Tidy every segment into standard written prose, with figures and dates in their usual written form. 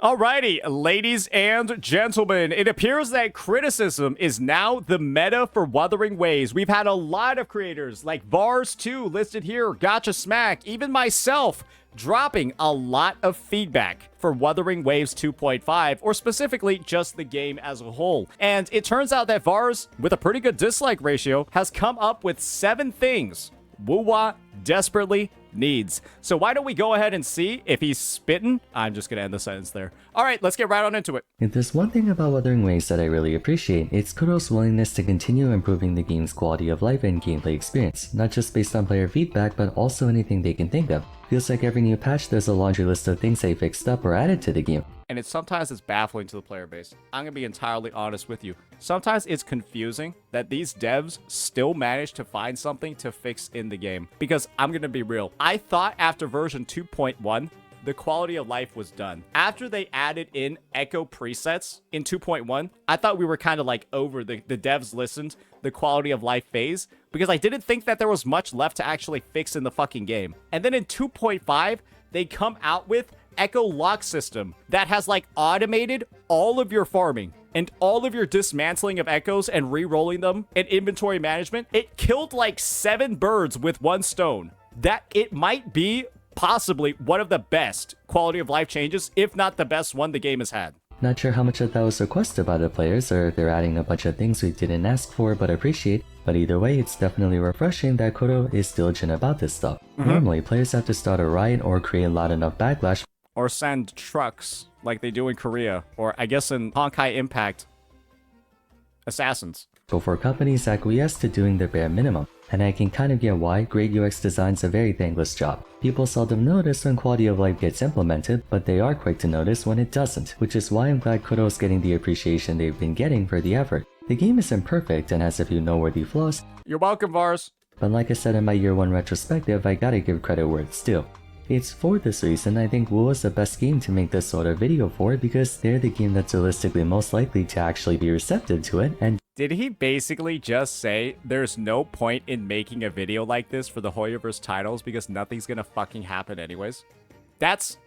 Alrighty, ladies and gentlemen, it appears that criticism is now the meta for Wuthering Waves. We've had a lot of creators like Vars2 listed here, Gotcha Smack, even myself, dropping a lot of feedback for Wuthering Waves 2.5, or specifically just the game as a whole. And it turns out that Vars, with a pretty good dislike ratio, has come up with 7 things WuWa desperately needs. So why don't we go ahead and see if he's spitting? I'm just gonna end the sentence there. All right, let's get right on into it. If there's one thing about Wuthering Waves that I really appreciate, it's Kuro's willingness to continue improving the game's quality of life and gameplay experience, not just based on player feedback, but also anything they can think of. Feels like every new patch there's a laundry list of things they fixed up or added to the game. And sometimes it's baffling to the player base. I'm gonna be entirely honest with you. Sometimes it's confusing that these devs still manage to find something to fix in the game. Because I'm gonna be real, I thought after version 2.1, the quality of life was done. After they added in echo presets in 2.1, I thought we were kind of like over the devs listened, the quality of life phase, because I didn't think that there was much left to actually fix in the fucking game. And then in 2.5, they come out with Echo Lock system that has like automated all of your farming and all of your dismantling of echoes and re-rolling them and inventory management. It killed like 7 birds with 1 stone. That it might be possibly one of the best quality of life changes, if not the best one the game has had. Not sure how much of that was requested by the players, or if they're adding a bunch of things we didn't ask for but appreciate, but either way, it's definitely refreshing that Kuro is diligent about this stuff. Normally, players have to start a riot or create loud enough backlash, or send trucks like they do in Korea, or I guess in Honkai Impact, assassins, before companies acquiesce to doing the bare minimum. And I can kind of get why great UX design's a very thankless job. People seldom notice when quality of life gets implemented, but they are quick to notice when it doesn't, which is why I'm glad Kuro's getting the appreciation they've been getting for the effort. The game isn't perfect and has a few noteworthy flaws. You're welcome, Vars. But like I said in my year 1 retrospective, I gotta give credit where it's due. It's for this reason I think WuWa's the best game to make this sort of video for, because they're the game that's realistically most likely to actually be receptive to it. And did he basically just say there's no point in making a video like this for the Hoyoverse titles because nothing's gonna fucking happen anyways? That's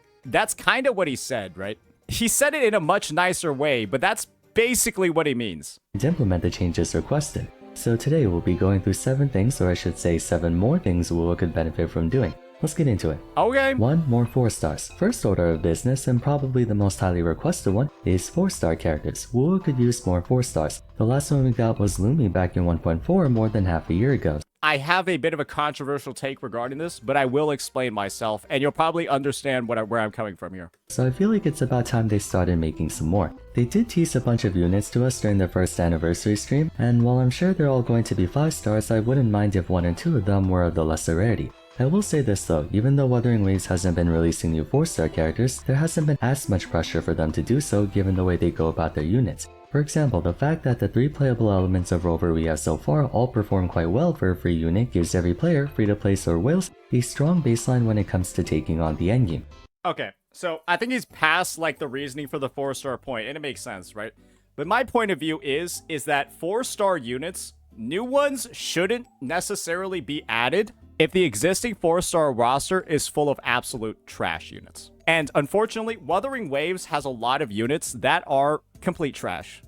kind of what he said, right? He said it in a much nicer way, but that's basically what he means. To implement the changes requested. So today we'll be going through 7 things, or I should say 7 more things WuWa could benefit from doing. Let's get into it. Okay. 1. More 4 stars. First order of business, and probably the most highly requested one, is 4-star characters. WuWa could use more 4 stars. The last one we got was Lumi back in 1.4 more than half a year ago. I have a bit of a controversial take regarding this, but I will explain myself, and you'll probably understand where I'm coming from here. So I feel like it's about time they started making some more. They did tease a bunch of units to us during their first anniversary stream, and while I'm sure they're all going to be 5 stars, I wouldn't mind if 1 or 2 of them were of the lesser rarity. I will say this though, even though Wuthering Waves hasn't been releasing new 4-star characters, there hasn't been as much pressure for them to do so given the way they go about their units. For example, the fact that the 3 playable elements of Rover we have so far all perform quite well for a free unit gives every player, free-to-play or whales, a strong baseline when it comes to taking on the endgame. Okay, so I think he's past like the reasoning for the 4-star point, and it makes sense, right? But my point of view is that 4-star units, new ones shouldn't necessarily be added if the existing 4-star roster is full of absolute trash units. And unfortunately, Wuthering Waves has a lot of units that are complete trash.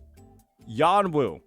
Yanwu,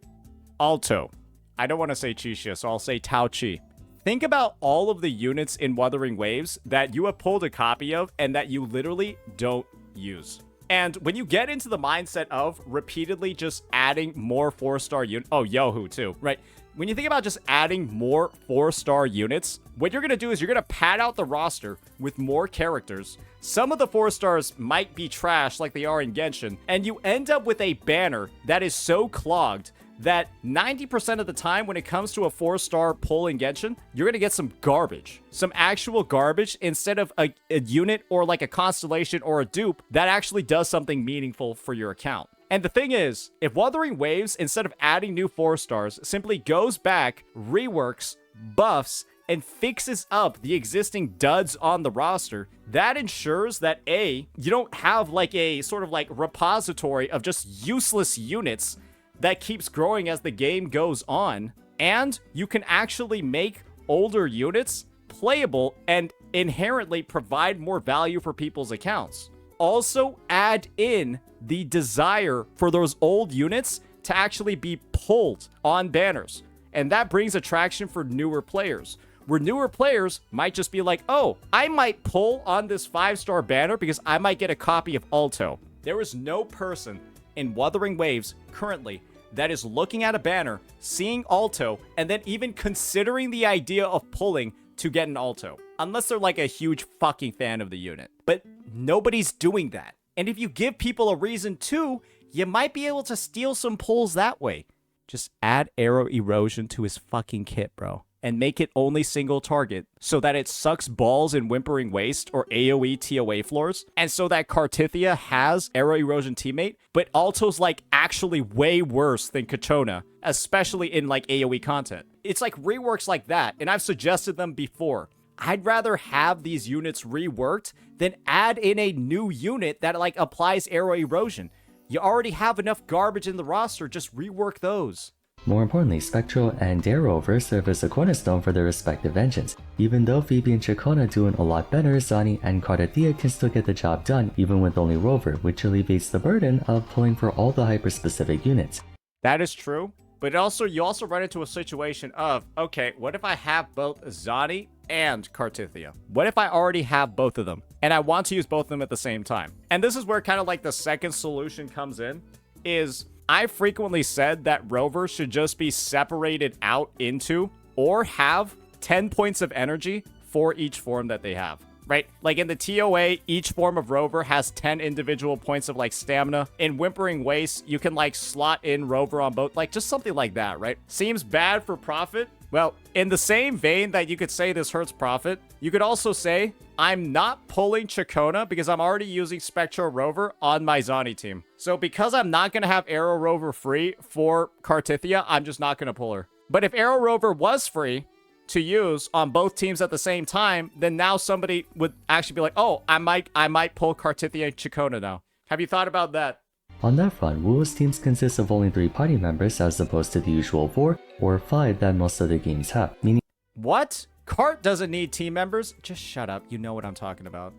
Alto. I don't want to say Qixia, so I'll say Tao Chi. Think about all of the units in Wuthering Waves that you have pulled a copy of and that you literally don't use. And when you get into the mindset of repeatedly just adding more 4-star units, oh, Yohu too, right? When you think about just adding more 4-star units, what you're going to do is you're going to pad out the roster with more characters. Some of the 4 stars might be trash like they are in Genshin, and you end up with a banner that is so clogged that 90% of the time when it comes to a 4-star pull in Genshin, you're going to get some garbage. Some actual garbage instead of a unit or like a constellation or a dupe that actually does something meaningful for your account. And the thing is, if Wuthering Waves, instead of adding new 4 stars, simply goes back, reworks, buffs, and fixes up the existing duds on the roster, that ensures that A, you don't have like a sort of like repository of just useless units that keeps growing as the game goes on, and you can actually make older units playable and inherently provide more value for people's accounts. also add in the desire for those old units to actually be pulled on banners. And that brings attraction for newer players, where newer players might just be like, oh, I might pull on this 5-star banner because I might get a copy of Alto. There is no person in Wuthering Waves currently that is looking at a banner, seeing Alto, and then even considering the idea of pulling to get an Alto. Unless they're like a huge fucking fan of the unit. But nobody's doing that. And if you give people a reason to, you might be able to steal some pulls that way. Just add arrow erosion to his fucking kit, bro. And make it only single target so that it sucks balls in Whimpering Waste or AoE TOA floors. And so that Cartithia has arrow erosion teammate, but Alto's like actually way worse than Kachona, especially in like AoE content. It's like reworks like that, and I've suggested them before. I'd rather have these units reworked than add in a new unit that like applies arrow erosion. You already have enough garbage in the roster, just rework those. More importantly, Spectral and Darerover serve as a cornerstone for their respective engines. Even though Phoebe and Chacona doing a lot better, Zani and Cartithia can still get the job done even with only Rover, which alleviates the burden of pulling for all the hyper-specific units. That is true, but you also run into a situation of, okay, what if I have both Zani and Cartithia? What if I already have both of them, and I want to use both of them at the same time? And this is where kind of like the second solution comes in, is I frequently said that Rover should just be separated out into or have 10 points of energy for each form that they have, right? Like in the TOA, each form of Rover has 10 individual points of like stamina. In Whimpering Waste, you can like slot in Rover on both, like just something like that, right? Seems bad for profit. Well, in the same vein that you could say this hurts profit, you could also say, I'm not pulling Chacona because I'm already using Spectral Rover on my Zani team. So because I'm not going to have Arrow Rover free for Cartithia, I'm just not going to pull her. But if Arrow Rover was free to use on both teams at the same time, then now somebody would actually be like, oh, I might pull Cartithia and Chacona now. Have you thought about that? On that front, WuWa's teams consist of only 3 party members as opposed to the usual 4 or 5 that most other games have, meaning— What? Cart doesn't need team members? Just shut up. You know what I'm talking about.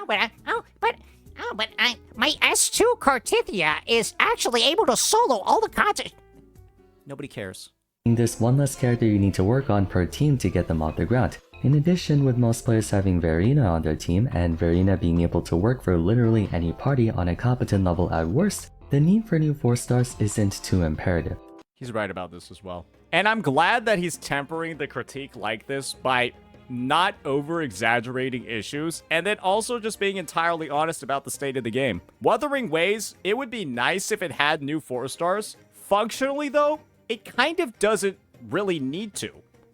But my S2 Cartithia is actually able to solo all the content. Nobody cares. there's one less character you need to work on per team to get them off the ground. In addition, with most players having Verena on their team, and Verena being able to work for literally any party on a competent level at worst, the need for new 4 stars isn't too imperative. He's right about this as well. And I'm glad that he's tempering the critique like this by not over-exaggerating issues, and then also just being entirely honest about the state of the game. Wuthering Waves, it would be nice if it had new 4 stars. Functionally, though, it kind of doesn't really need to,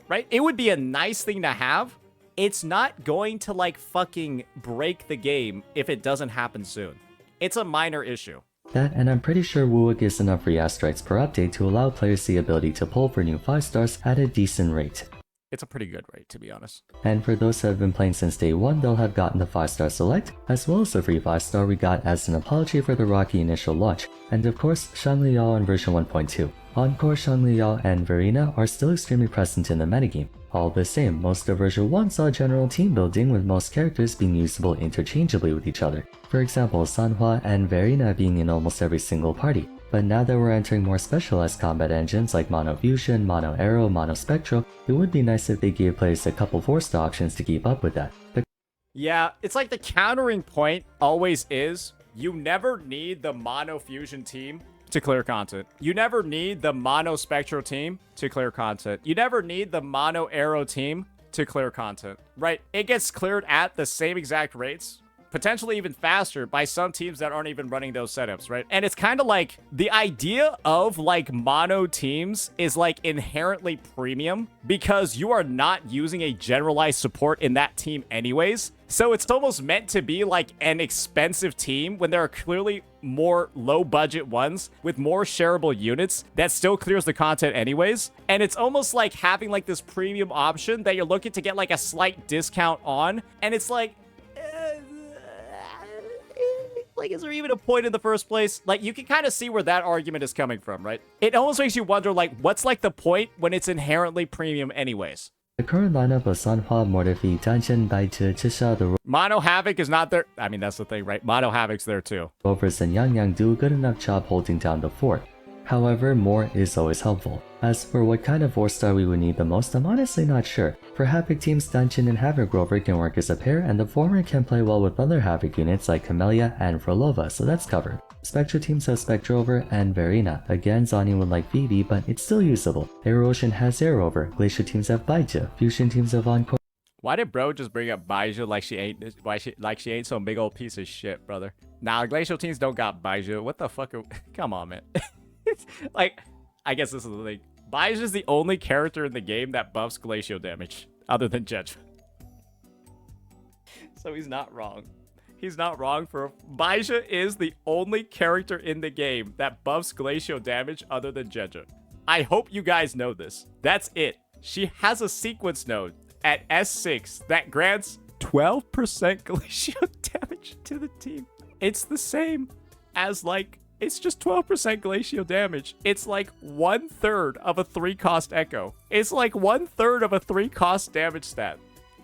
right? It would be a nice thing to have. It's not going to, like, fucking break the game if it doesn't happen soon. It's a minor issue. That, and I'm pretty sure WuWa gives enough free asteroids per update to allow players the ability to pull for new 5 stars at a decent rate. It's a pretty good rate, to be honest. And for those who have been playing since day 1, they'll have gotten the 5-star select, as well as the free 5-star we got as an apology for the rocky initial launch, and of course, Shangliao in version 1.2. Encore Shangliao and Verena are still extremely present in the metagame. All the same, most of version 1 saw general team building with most characters being usable interchangeably with each other. For example, Sanhua and Verena being in almost every single party. But now that we're entering more specialized combat engines like Mono Fusion, Mono Arrow, Mono Spectral, it would be nice if they gave players a couple 4-star options to keep up with that. Yeah, it's like the countering point always is, you never need the Mono Fusion team to clear content. You never need the Mono Spectral team to clear content. You never need the Mono Arrow team to clear content, right? It gets cleared at the same exact rates, potentially even faster by some teams that aren't even running those setups, right? And it's kind of like the idea of like mono teams is like inherently premium because you are not using a generalized support in that team anyways. So it's almost meant to be like an expensive team when there are clearly more low budget ones with more shareable units that still clears the content anyways. And it's almost like having like this premium option that you're looking to get like a slight discount on. And it's like, is there even a point in the first place? Like, you can kind of see where that argument is coming from, right? It almost makes you wonder, like, what's, like, the point when it's inherently premium anyways? The current lineup of Sanhua, Mordefi, Danchin, Baizhi, Chisha, the Mono Havoc is not there. I mean, that's the thing, right? Mono Havoc's there too. Rovers and Yang Yang do a good enough job holding down the fort. However, more is always helpful. As for what kind of 4-star we would need the most, I'm honestly not sure. For Havoc teams, Danchin and Havoc Rover can work as a pair, and the former can play well with other Havoc units like Camellia and Frolova, so that's covered. Spectra teams have Spectrover and Verena. Again, Zani would like Vivi, but it's still usable. Air Ocean has Air Rover. Glacier teams have Baizhi. Fusion teams have Encore. Why did bro just bring up Baizhi like she ain't some big old piece of shit, brother? Nah, glacial teams don't got Baizhi. What the fuck are... Come on, man. Like, I guess this is the thing. Baizhi is the only character in the game that buffs glacial damage, other than Jeju. So he's not wrong. He's not wrong for... Baizhi is the only character in the game that buffs glacial damage other than Jeju. I hope you guys know this. That's it. She has a sequence node at S6 that grants 12% glacial damage to the team. It's the same as, like... It's just 12% glacial damage. It's like 1/3 of a 3-cost Echo. It's like 1/3 of a 3-cost damage stat.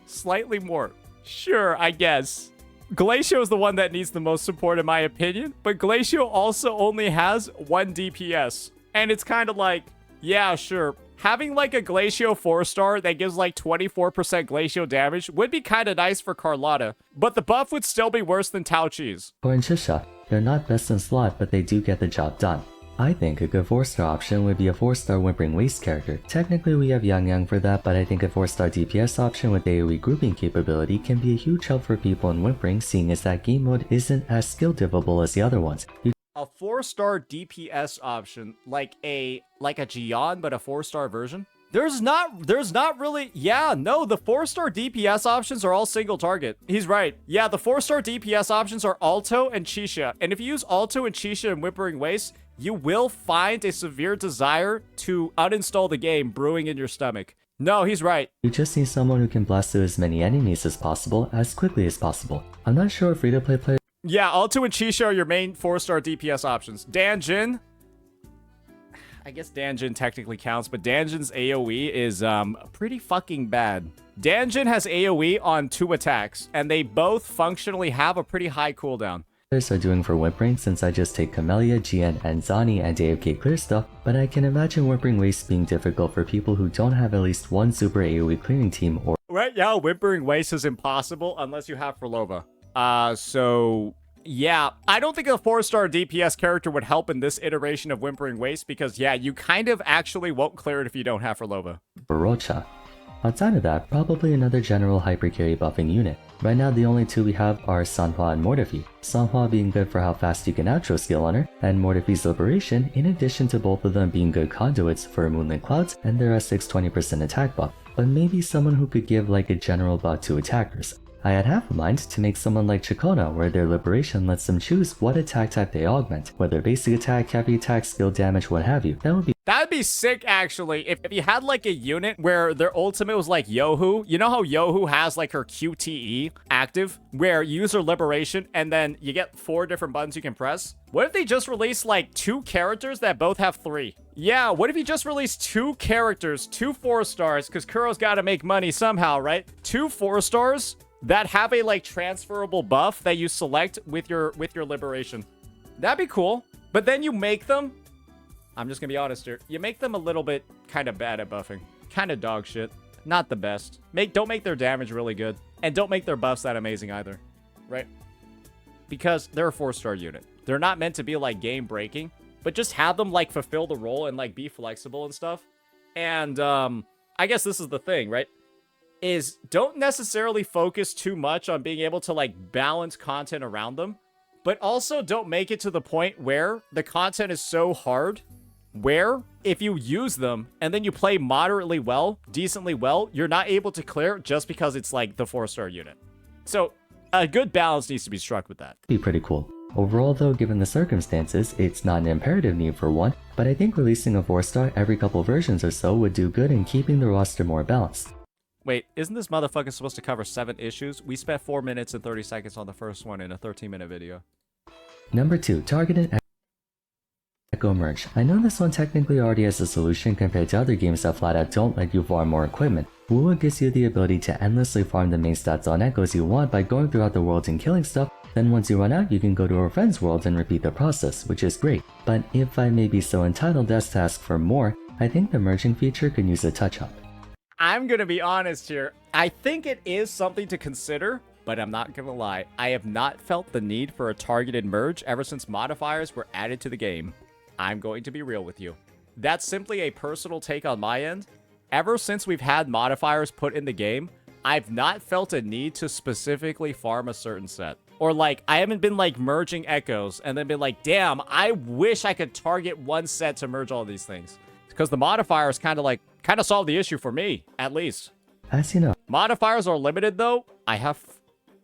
Slightly more. Sure, I guess. Glacial is the one that needs the most support in my opinion, but Glacial also only has 1 DPS. And it's kind of like, yeah, sure. Having like a Glacial 4-star that gives like 24% glacial damage would be kind of nice for Carlotta, but the buff would still be worse than Tao Chi's. Or in Chisha. They're not best in slot, but they do get the job done. I think a good 4-star option would be a 4-star Whimpering Waste character. Technically we have Yang Yang for that, but I think a 4-star DPS option with AoE grouping capability can be a huge help for people in Whimpering, seeing as that game mode isn't as skill divable as the other ones. A 4-star DPS option, like a Jian, but a 4-star version? There's not really... Yeah, no, the 4-star DPS options are all single target. He's right. Yeah, the 4-star DPS options are Alto and Chisha. And if you use Alto and Chisha in Whimpering Waste, you will find a severe desire to uninstall the game brewing in your stomach. No, he's right. You just need someone who can blast through as many enemies as possible, as quickly as possible. I'm not sure if free-to-play players... Yeah, Alto and Chisha are your main 4-star DPS options. Danjin... I guess Danjin technically counts, but Danjin's AoE is pretty fucking bad. Danjin has AoE on 2 attacks, and they both functionally have a pretty high cooldown. Are doing for Whimpering, since I just take Camellia, GN, and Zani and AFK clear stuff, but I can imagine Whimpering Waste being difficult for people who don't have at least one super AoE clearing team or... Right now, Whimpering Waste is impossible unless you have Frolova. So... Yeah, I don't think a 4-star DPS character would help in this iteration of Whimpering Waste because, yeah, you kind of actually won't clear it if you don't have Frolova. Barocha. Outside of that, probably another general hypercarry buffing unit. Right now, the only 2 we have are Sanhua and Mordefi. Sanhua being good for how fast you can outro skill on her, and Mordefi's Liberation, in addition to both of them being good conduits for Moonlit Clouds and their S6 20% attack buff, but maybe someone who could give like a general buff to attackers. I had half a mind to make someone like Chikona, where their Liberation lets them choose what attack type they augment, whether basic attack, heavy attack, skill damage, what have you. That would be sick, actually, if you had like a unit where their ultimate was like Yohu. You know how Yohu has like her QTE active, where you use her Liberation and then you get 4 different buttons you can press? What if they just released like 2 characters that both have 3? Yeah, what if you just released 2 characters, 2 4-stars, because Kuro's gotta make money somehow, right? 2 4-stars that have a like transferable buff that you select with your Liberation. That'd be cool. But then you make them, I'm just gonna be honest here, you make them a little bit kind of bad at buffing. Kind of dog shit. Not the best. Don't make their damage really good. And don't make their buffs that amazing either. Right? Because they're a 4-star unit. They're not meant to be like game breaking, but just have them like fulfill the role and like be flexible and stuff. And I guess this is the thing, right? Is don't necessarily focus too much on being able to like balance content around them, but also don't make it to the point where the content is so hard where if you use them and then you play moderately well, decently well, you're not able to clear just because it's like the 4-star unit. So a good balance needs to be struck with that. Be pretty cool. Overall though, given the circumstances, it's not an imperative need for one, but I think releasing a 4-star every couple versions or so would do good in keeping the roster more balanced. Wait, isn't this motherfucker supposed to cover 7 issues? We spent 4 minutes and 30 seconds on the first one in a 13-minute video. Number 2, targeted Echo Merge. I know this one technically already has a solution compared to other games that flat out don't let you farm more equipment. WuWa gives you the ability to endlessly farm the main stats on echoes you want by going throughout the world and killing stuff. Then once you run out, you can go to a friend's world and repeat the process, which is great. But if I may be so entitled as to ask for more, I think the merging feature could use a touch-up. I'm gonna be honest here. I think it is something to consider, but I'm not gonna lie. I have not felt the need for a targeted merge ever since modifiers were added to the game. I'm going to be real with you. That's simply a personal take on my end. Ever since we've had modifiers put in the game, I've not felt a need to specifically farm a certain set. Or like, I haven't been like merging echoes and then been like, damn, I wish I could target one set to merge all these things. Because the modifiers kind of solve the issue for me, at least. As you know, Modifiers are limited though. I have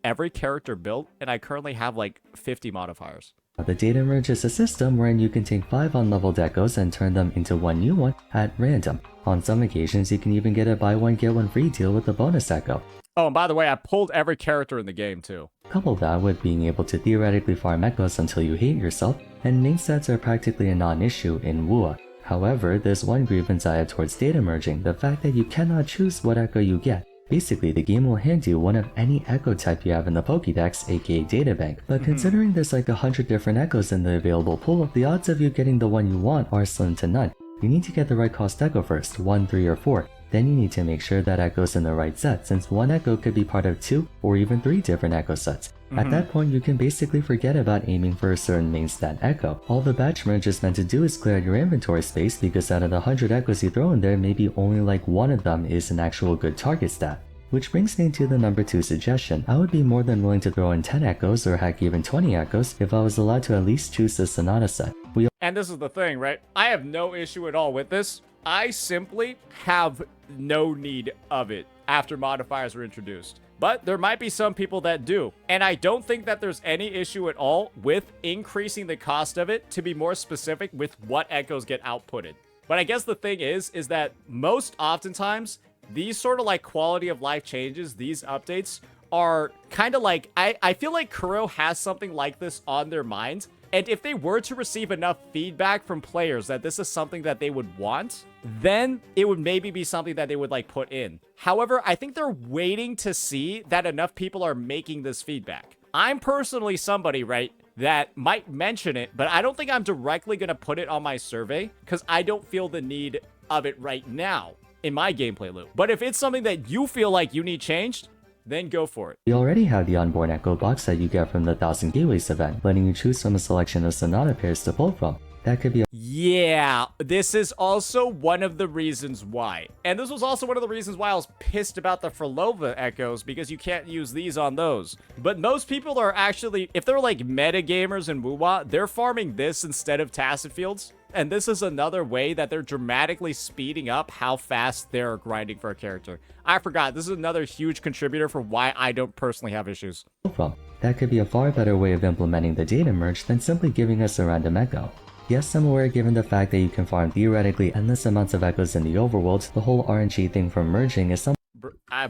every character built and I currently have like 50 modifiers. the data merge is a system wherein you can take 5 unleveled echoes and turn them into one new one at random. On some occasions, you can even get a buy one get one free deal with a bonus echo. Oh, and by the way, I pulled every character in the game too. Couple that with being able to theoretically farm echoes until you hate yourself, and main stats are practically a non-issue in WuWa. However, there's one grievance I have towards data merging, the fact that you cannot choose what echo you get. Basically, the game will hand you one of any echo type you have in the Pokédex, aka databank, but considering there's like 100 different echoes in the available pool, the odds of you getting the one you want are slim to none. You need to get the right cost echo first, 1, 3, or 4. Then you need to make sure that echo's in the right set, since one echo could be part of 2 or even 3 different echo sets. At that point, you can basically forget about aiming for a certain main stat echo. All the batch merge is meant to do is clear out your inventory space, because out of the 100 echoes you throw in there, maybe only like one of them is an actual good target stat. Which brings me to the number 2 suggestion. I would be more than willing to throw in 10 echoes or heck even 20 echoes if I was allowed to at least choose the Sonata set. And this is the thing, right? I have no issue at all with this. I simply have no need of it after modifiers were introduced. But there might be some people that do. And I don't think that there's any issue at all with increasing the cost of it to be more specific with what echoes get outputted. But I guess the thing is that most oftentimes, these sort of like quality of life changes, these updates are kind of like, I feel like Kuro has something like this on their mind. And if they were to receive enough feedback from players that this is something that they would want, then it would maybe be something that they would like put in. However, I think they're waiting to see that enough people are making this feedback. I'm personally somebody, right, that might mention it, but I don't think I'm directly going to put it on my survey because I don't feel the need of it right now in my gameplay loop. But if it's something that you feel like you need changed, then go for it. We already have the onboard echo box that you get from the 1000 Gateways event, letting you choose from a selection of Sonata pairs to pull from. That could be a Yeah, this is also one of the reasons why. And this was also one of the reasons why I was pissed about the Frolova echoes, because you can't use these on those. But most people are actually, if they're like meta gamers in WuWa, they're farming this instead of Tacit Fields. And this is another way that they're dramatically speeding up how fast they're grinding for a character. I forgot, this is another huge contributor for why I don't personally have issues. from. That could be a far better way of implementing the data merge than simply giving us a random echo. Yes, I'm aware given the fact that you can farm theoretically endless amounts of echoes in the overworld, the whole RNG thing from merging is something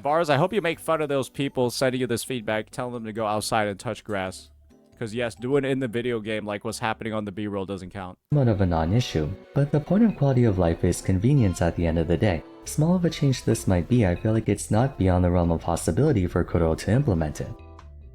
Bars, I hope you make fun of those people sending you this feedback, telling them to go outside and touch grass. Because yes, doing it in the video game like what's happening on the B-roll doesn't count. of a non-issue, but the point of quality of life is convenience at the end of the day. Small of a change this might be, I feel like it's not beyond the realm of possibility for Kuro to implement it.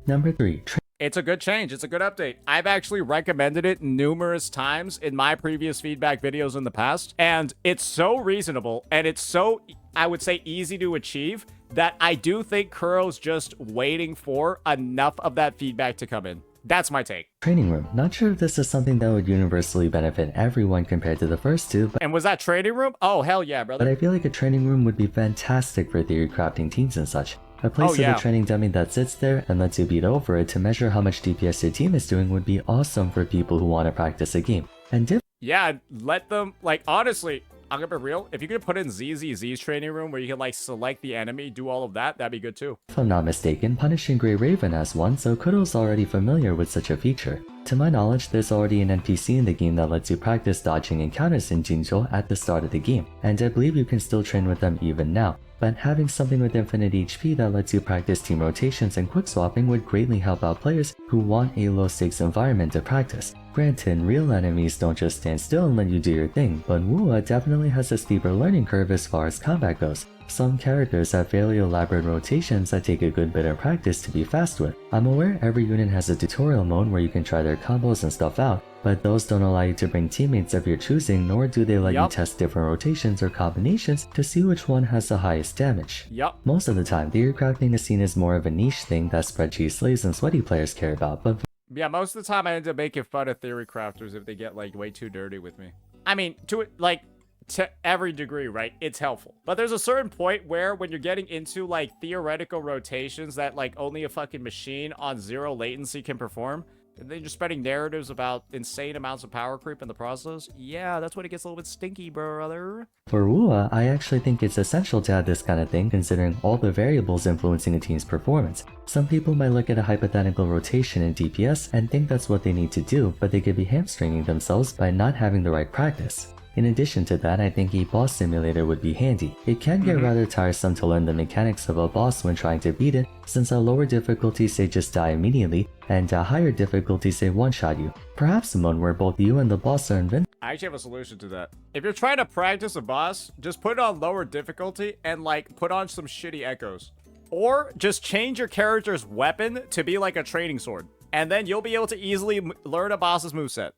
Number 3. It's a good change. It's a good update. I've actually recommended it numerous times in my previous feedback videos in the past, and it's so reasonable, and it's so, I would say, easy to achieve that I do think Kuro's just waiting for enough of that feedback to come in. That's my take. Training room. Not sure if this is something that would universally benefit everyone compared to the first two, And was that training room? Oh, hell yeah, but brother. I feel like a training room would be fantastic for theory crafting teams and such. A place with yeah. a training dummy that sits there and lets you beat over it to measure how much DPS your team is doing would be awesome for people who want to practice a game. And Yeah, let them, like, honestly, I'm gonna be real. If you could put in ZZZ's training room where you can, like, select the enemy, do all of that, that'd be good too. if I'm not mistaken, Punishing Grey Raven has one, so Kuro's already familiar with such a feature. To my knowledge, there's already an NPC in the game that lets you practice dodging encounters in Jinzhou at the start of the game, and I believe you can still train with them even now. but having something with infinite HP that lets you practice team rotations and quick swapping would greatly help out players who want a low-stakes environment to practice. Granted, real enemies don't just stand still and let you do your thing, but WuWa definitely has a steeper learning curve as far as combat goes. Some characters have fairly elaborate rotations that take a good bit of practice to be fast with. I'm aware every unit has a tutorial mode where you can try their combos and stuff out, but those don't allow you to bring teammates of your choosing, nor do they let you test different rotations or combinations to see which one has the highest damage. Most of the time, theory crafting is seen as more of a niche thing that spreadsheet slaves and sweaty players care about, but yeah, most of the time I end up making fun of theory crafters if they get, like, way too dirty with me. I mean, to every degree, right? It's helpful. But there's a certain point where when you're getting into, like, theoretical rotations that, like, only a fucking machine on 0 latency can perform, and then you're spreading narratives about insane amounts of power creep in the process, yeah, that's when it gets a little bit stinky, brother. For WuWa, I actually think it's essential to have this kind of thing considering all the variables influencing a team's performance. Some people might look at a hypothetical rotation in DPS and think that's what they need to do, but they could be hamstringing themselves by not having the right practice. In addition to that, I think a boss simulator would be handy. It can get rather tiresome to learn the mechanics of a boss when trying to beat it, since at lower difficulties they just die immediately, and at higher difficulties they one-shot you. Perhaps a mode where both you and the boss are invincible. I actually have a solution to that. If you're trying to practice a boss, just put it on lower difficulty and, like, put on some shitty echoes. Or just change your character's weapon to be like a training sword, and then you'll be able to easily learn a boss's moveset.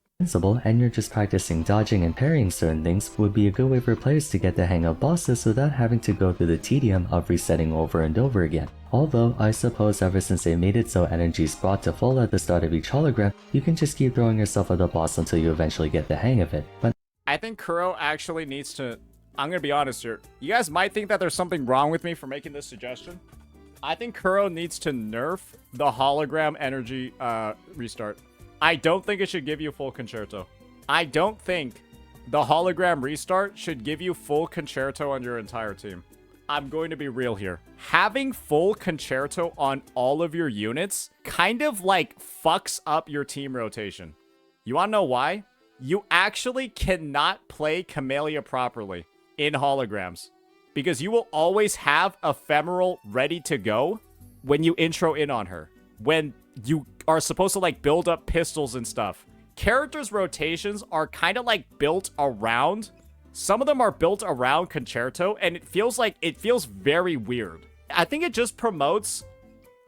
And you're just practicing dodging and parrying certain things would be a good way for players to get the hang of bosses without having to go through the tedium of resetting over and over again. Although, I suppose ever since they made it so energy is brought to full at the start of each hologram, you can just keep throwing yourself at the boss until you eventually get the hang of it. But I think Kuro actually needs to... I'm gonna be honest here. You guys might think that there's something wrong with me for making this suggestion. I think Kuro needs to nerf the hologram energy restart. I don't think it should give you full concerto. I don't think the hologram restart should give you full concerto on your entire team. I'm going to be real here. Having full concerto on all of your units kind of like fucks up your team rotation. You wanna know why? You actually cannot play Camellia properly in holograms because you will always have Ephemeral ready to go when you intro in on her. When you are supposed to, like, build up pistols and stuff. Characters' rotations are kind of, like, built around. Some of them are built around Concerto, and it feels very weird. I think it just promotes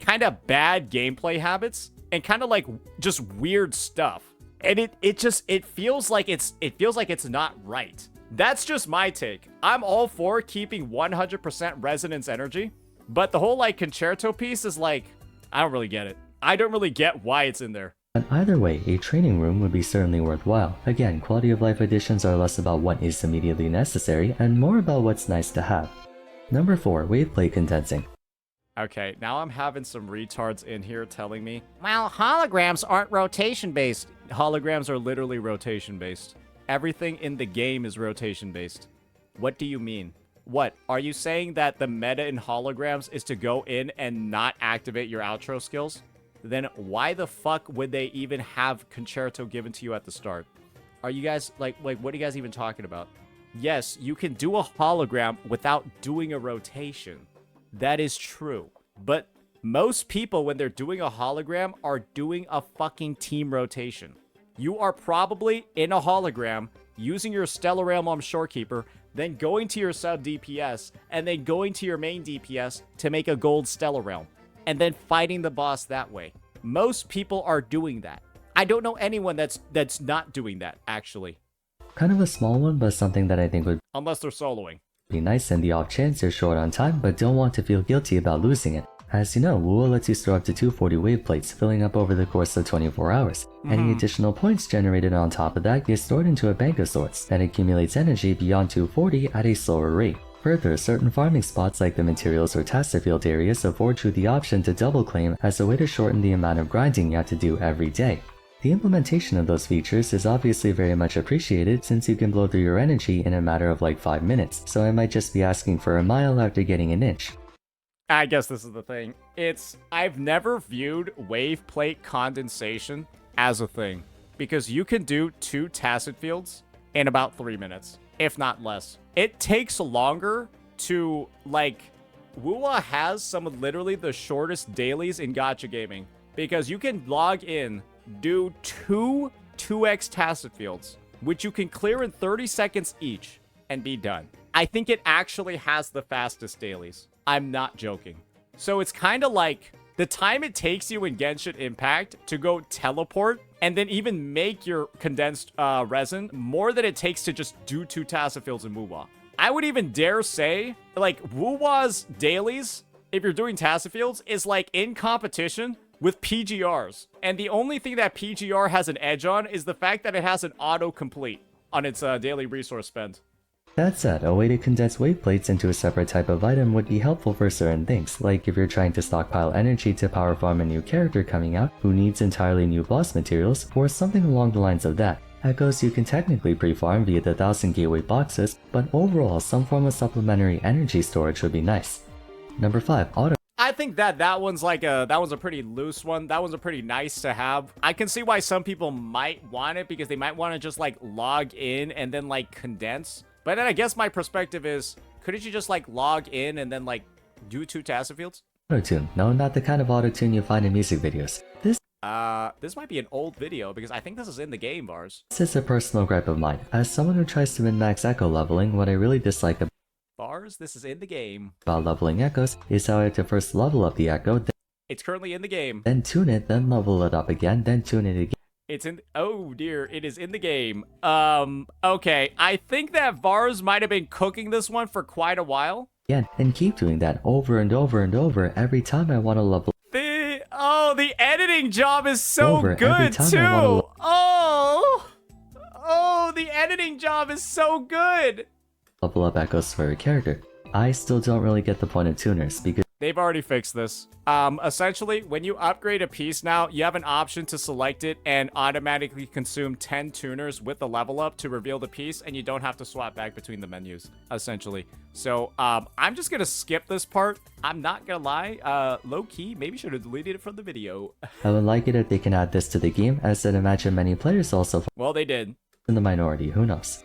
kind of bad gameplay habits and kind of, like, just weird stuff. And it feels like it's not right. That's just my take. I'm all for keeping 100% resonance energy, but the whole, like, Concerto piece is, like, I don't really get it. I don't really get why it's in there. But either way, a training room would be certainly worthwhile. Again, quality of life additions are less about what is immediately necessary and more about what's nice to have. Number 4, Waveplate condensing. Okay, now I'm having some retards in here telling me, Well, holograms aren't rotation-based. holograms are literally rotation-based. Everything in the game is rotation-based. What do you mean? What? Are you saying that the meta in holograms is to go in and not activate your outro skills? Then why the fuck would they even have Concerto given to you at the start? Are you guys, like what are you guys even talking about? Yes, you can do a hologram without doing a rotation. That is true. But most people, when they're doing a hologram, are doing a fucking team rotation. You are probably in a hologram, using your Stellar Realm on Shorekeeper, then going to your sub DPS, and then going to your main DPS to make a gold Stellar Realm, and then fighting the boss that way. Most people are doing that. I don't know anyone that's not doing that, actually. Kind of a small one, but something that I think would Unless they're soloing. be nice in the off chance you're short on time but don't want to feel guilty about losing it. As you know, WuWa lets you store up to 240 wave plates, filling up over the course of 24 hours. Any additional points generated on top of that get stored into a bank of sorts that accumulates energy beyond 240 at a slower rate. Further, certain farming spots like the materials or taster field areas afford you the option to double claim as a way to shorten the amount of grinding you have to do every day. The implementation of those features is obviously very much appreciated since you can blow through your energy in a matter of like 5 minutes, so I might just be asking for a mile after getting an inch. I guess this is the thing. I've never viewed Waveplate condensation as a thing, because you can do 2 tacit fields in about 3 minutes, if not less. It takes longer to, like, WuWa has some of literally the shortest dailies in gacha gaming. Because you can log in, do 2x tacit fields, which you can clear in 30 seconds each, and be done. I think it actually has the fastest dailies. I'm not joking. So it's kind of like the time it takes you in Genshin Impact to go teleport and then even make your condensed resin more than it takes to just do 2 tacit fields in WuWa. I would even dare say, like, WuWa's dailies, if you're doing tacit fields, is like in competition with PGRs. And the only thing that PGR has an edge on is the fact that it has an autocomplete on its daily resource spend. That said, a way to condense waveplates into a separate type of item would be helpful for certain things, like if you're trying to stockpile energy to power farm a new character coming out who needs entirely new boss materials, or something along the lines of that. Echoes you can technically pre-farm via the 1000 gateway boxes, but overall some form of supplementary energy storage would be nice. Number 5. Auto. I think that one's like that one's a pretty loose one. That one's a pretty nice to have. I can see why some people might want it because they might want to just like log in and then like condense. But then I guess my perspective is, couldn't you just like log in and then like do 2 tacit fields? Autotune. No, not the kind of autotune you find in music videos. This might be an old video because I think this is in the game, Vars. This is a personal gripe of mine. As someone who tries to min-max echo leveling, what I really dislike Vars, this is in the game. about leveling echoes is how I have to first level up the echo, It's currently in the game. then tune it, then level it up again, then tune it again. It's in, oh dear, it is in the game. Okay, I think that Vars might have been cooking this one for quite a while. And keep doing that over and over and over every time I want to level The editing job is so Over every good time I too. wanna The editing job is so good. level up echoes for a character. I still don't really get the point of tuners, because They've already fixed this. Essentially, when you upgrade a piece now, you have an option to select it and automatically consume 10 tuners with the level up to reveal the piece, and you don't have to swap back between the menus, essentially. So, I'm just gonna skip this part. I'm not gonna lie, low-key, maybe should have deleted it from the video. I would like it if they can add this to the game, as I'd imagine many players also fall Well, they did. in the minority, who knows.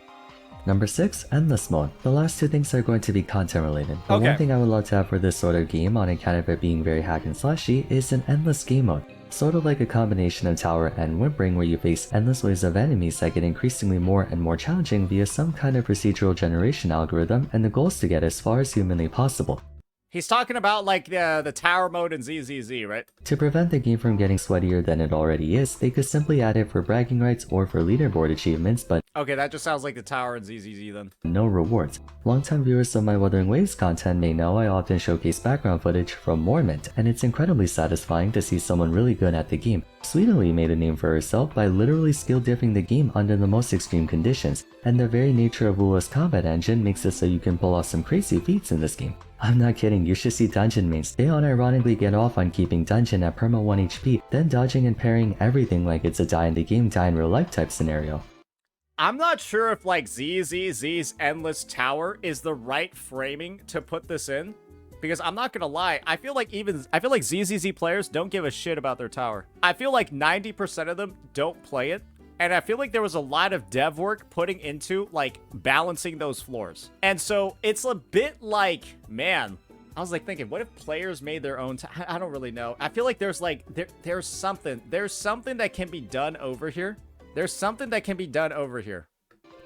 Number 6, Endless Mode. The last 2 things are going to be content related, but Okay. one thing I would love to have for this sort of game, on account of it being very hack and slashy, is an endless game mode. Sort of like a combination of Tower and Whimpering, where you face endless waves of enemies that get increasingly more and more challenging via some kind of procedural generation algorithm, and the goal is to get as far as humanly possible. He's talking about, like, the tower mode in ZZZ, right? To prevent the game from getting sweatier than it already is, they could simply add it for bragging rights or for leaderboard achievements, but Okay, that just sounds like the tower in ZZZ then. no rewards. Longtime viewers of my Wuthering Waves content may know I often showcase background footage from Mormont, and it's incredibly satisfying to see someone really good at the game. Sweetly made a name for herself by literally skill diffing the game under the most extreme conditions, and the very nature of WuWa's combat engine makes it so you can pull off some crazy feats in this game. I'm not kidding, you should see dungeon mains. They unironically get off on keeping dungeon at perma 1 HP, then dodging and parrying everything like it's a die in the game, die in real life type scenario. I'm not sure if, like, ZZZ's Endless Tower is the right framing to put this in. Because I'm not gonna lie, I feel like ZZZ players don't give a shit about their tower. I feel like 90% of them don't play it. And I feel like there was a lot of dev work putting into, like, balancing those floors. And so it's a bit like, man, I was like thinking, what if players made their own I don't really know. I feel like there's like, there's something that can be done over here. There's something that can be done over here.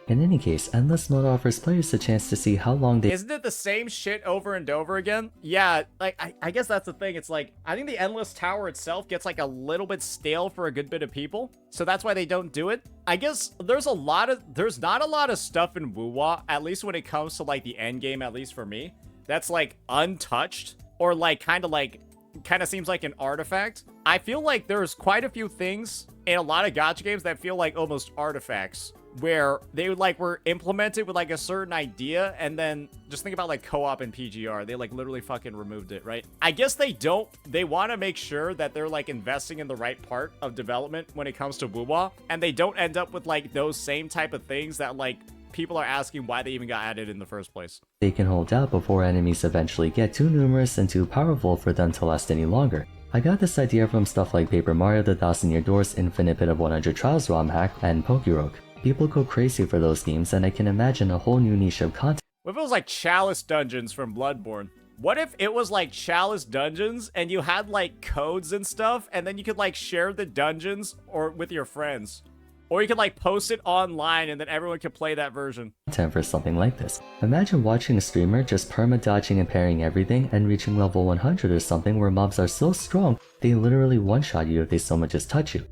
In any case, Endless Mode offers players a chance to see how long they Isn't it the same shit over and over again? Yeah, like, I guess that's the thing. It's like, I think the Endless Tower itself gets like a little bit stale for a good bit of people. So that's why they don't do it. I guess there's not a lot of stuff in WuWa, at least when it comes to like the end game, at least for me, that's like untouched or like kind of seems like an artifact. I feel like there's quite a few things in a lot of gacha games that feel like almost artifacts, where they like were implemented with like a certain idea, and then just think about like co-op and PGR, they like literally fucking removed it, right? I guess they want to make sure that they're like investing in the right part of development when it comes to WuWa, and they don't end up with like those same type of things that like people are asking why they even got added in the first place. They can hold out before enemies eventually get too numerous and too powerful for them to last any longer. I got this idea from stuff like Paper Mario the 1000-Year Door's Infinite Pit of 100 Trials ROM hack and Pokerogue. People go crazy for those games, and I can imagine a whole new niche of content What if it was like Chalice Dungeons from Bloodborne? What if it was like Chalice Dungeons and you had like codes and stuff, and then you could like share the dungeons or with your friends? Or you could like post it online and then everyone could play that version. Content for something like this. Imagine watching a streamer just perma-dodging and parrying everything and reaching level 100 or something where mobs are so strong they literally one-shot you if they so much as touch you.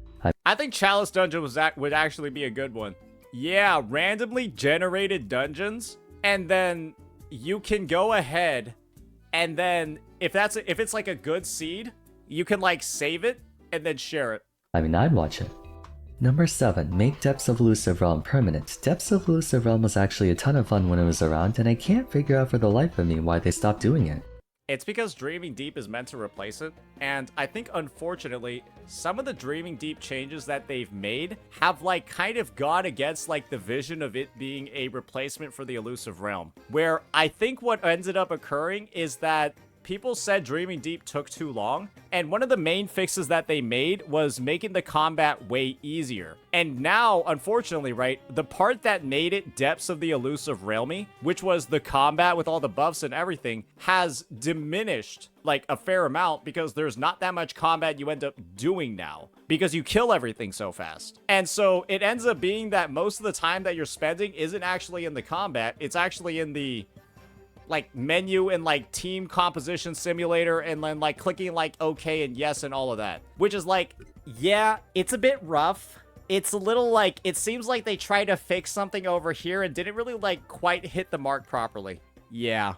I think Chalice Dungeon would actually be a good one. Yeah, randomly generated dungeons, and then you can go ahead and then if it's like a good seed, you can like save it and then share it. I mean, I'd watch it. Number 7. Make Depths of Illusive Realm permanent. Depths of Illusive Realm was actually a ton of fun when it was around, and I can't figure out for the life of me why they stopped doing it. It's because Dreaming Deep is meant to replace it, and I think unfortunately, some of the Dreaming Deep changes that they've made have like kind of gone against like the vision of it being a replacement for the Illusive Realm. Where I think what ended up occurring is that people said Dreaming Deep took too long, and one of the main fixes that they made was making the combat way easier. And now, unfortunately, right, the part that made it Depths of the Illusive Realmy, which was the combat with all the buffs and everything, has diminished like a fair amount because there's not that much combat you end up doing now because you kill everything so fast. And so it ends up being that most of the time that you're spending isn't actually in the combat, it's actually in the like menu and like team composition simulator and then like clicking like okay and yes and all of that, which is like, yeah, it's a bit rough. It's a little like, it seems like they tried to fix something over here and didn't really like quite hit the mark properly. Yeah.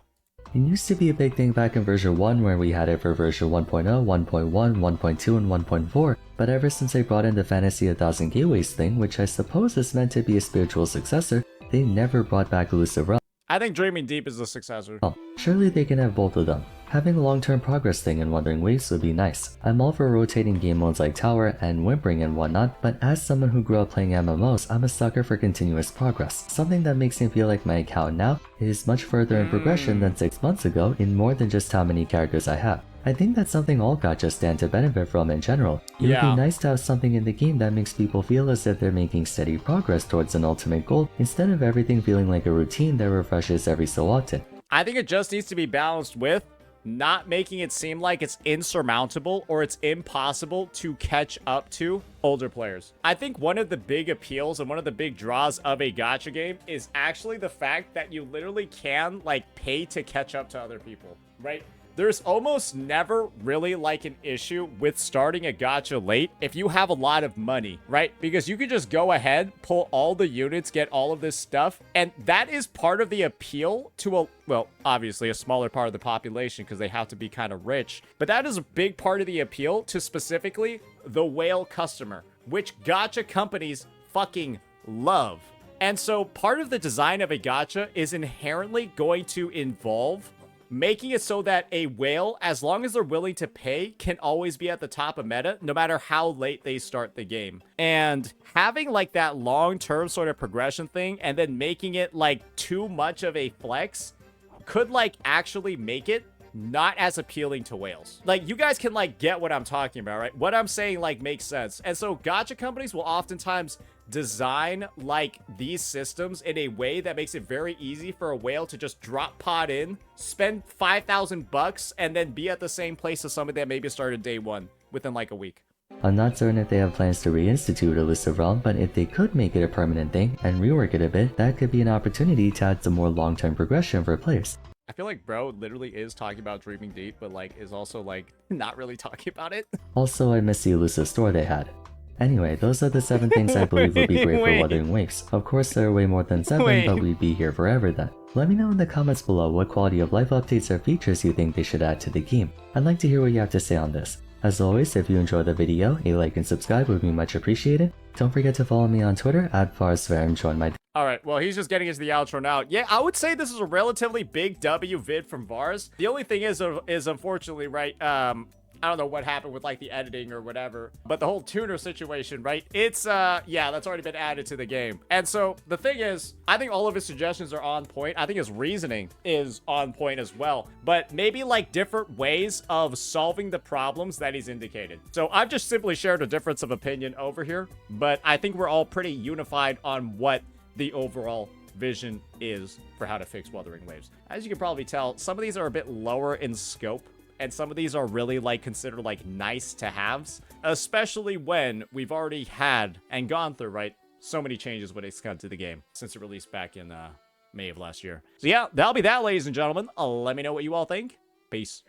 It used to be a big thing back in version 1 where we had it for version 1.0, 1.1, 1.2, and 1.4, but ever since they brought in the Fantasy 1000 Gateways thing, which I suppose is meant to be a spiritual successor, they never brought back Illusive Realm. I think Dreaming Deep is the successor. Well, surely they can have both of them. Having a long-term progress thing in Wuthering Waves would be nice. I'm all for rotating game modes like Tower and Whimpering and whatnot, but as someone who grew up playing MMOs, I'm a sucker for continuous progress. Something that makes me feel like my account now is much further in progression than 6 months ago in more than just how many characters I have. I think that's something all gachas stand to benefit from in general. It would be nice to have something in the game that makes people feel as if they're making steady progress towards an ultimate goal, instead of everything feeling like a routine that refreshes every so often. I think it just needs to be balanced with not making it seem like it's insurmountable or it's impossible to catch up to older players. I think one of the big appeals and one of the big draws of a gacha game is actually the fact that you literally can like pay to catch up to other people, right? There's almost never really like an issue with starting a gacha late if you have a lot of money, right? Because you can just go ahead, pull all the units, get all of this stuff. And that is part of the appeal to well, obviously a smaller part of the population because they have to be kind of rich. But that is a big part of the appeal to specifically the whale customer, which gacha companies fucking love. And so part of the design of a gacha is inherently going to involve making it so that a whale, as long as they're willing to pay, can always be at the top of meta, no matter how late they start the game. And having like that long-term sort of progression thing and then making it like too much of a flex could like actually make it not as appealing to whales. Like, you guys can like get what I'm talking about, right? What I'm saying like makes sense. And so gacha companies will oftentimes design like these systems in a way that makes it very easy for a whale to just drop pod in, spend 5,000 bucks, and then be at the same place as somebody that maybe started day one within like a week. I'm not certain if they have plans to reinstitute Illusive Realm, but if they could make it a permanent thing and rework it a bit, that could be an opportunity to add some more long-term progression for players. I feel like bro literally is talking about Dreaming Deep, but like is also like not really talking about it. Also, I miss the Illusive store they had. Anyway, those are the 7 things I believe would be great for Wuthering Waves. Of course, there are way more than 7, but we'd be here forever then. Let me know in the comments below what quality of life updates or features you think they should add to the game. I'd like to hear what you have to say on this. As always, if you enjoyed the video, a like and subscribe would be much appreciated. Don't forget to follow me on Twitter @FarsVer and join my... Alright, well, he's just getting into the outro now. Yeah, I would say this is a relatively big W vid from Vars. The only thing is unfortunately, right, I don't know what happened with like the editing or whatever, but the whole tuner situation, right? It's, yeah, that's already been added to the game. And so the thing is, I think all of his suggestions are on point. I think his reasoning is on point as well, but maybe like different ways of solving the problems that he's indicated. So I've just simply shared a difference of opinion over here, but I think we're all pretty unified on what the overall vision is for how to fix Wuthering Waves. As you can probably tell, some of these are a bit lower in scope, and some of these are really like considered like nice to haves, especially when we've already had and gone through, right, so many changes when it's come to the game since it released back in May of last year. So yeah, that'll be that, ladies and gentlemen. Let me know what you all think. Peace.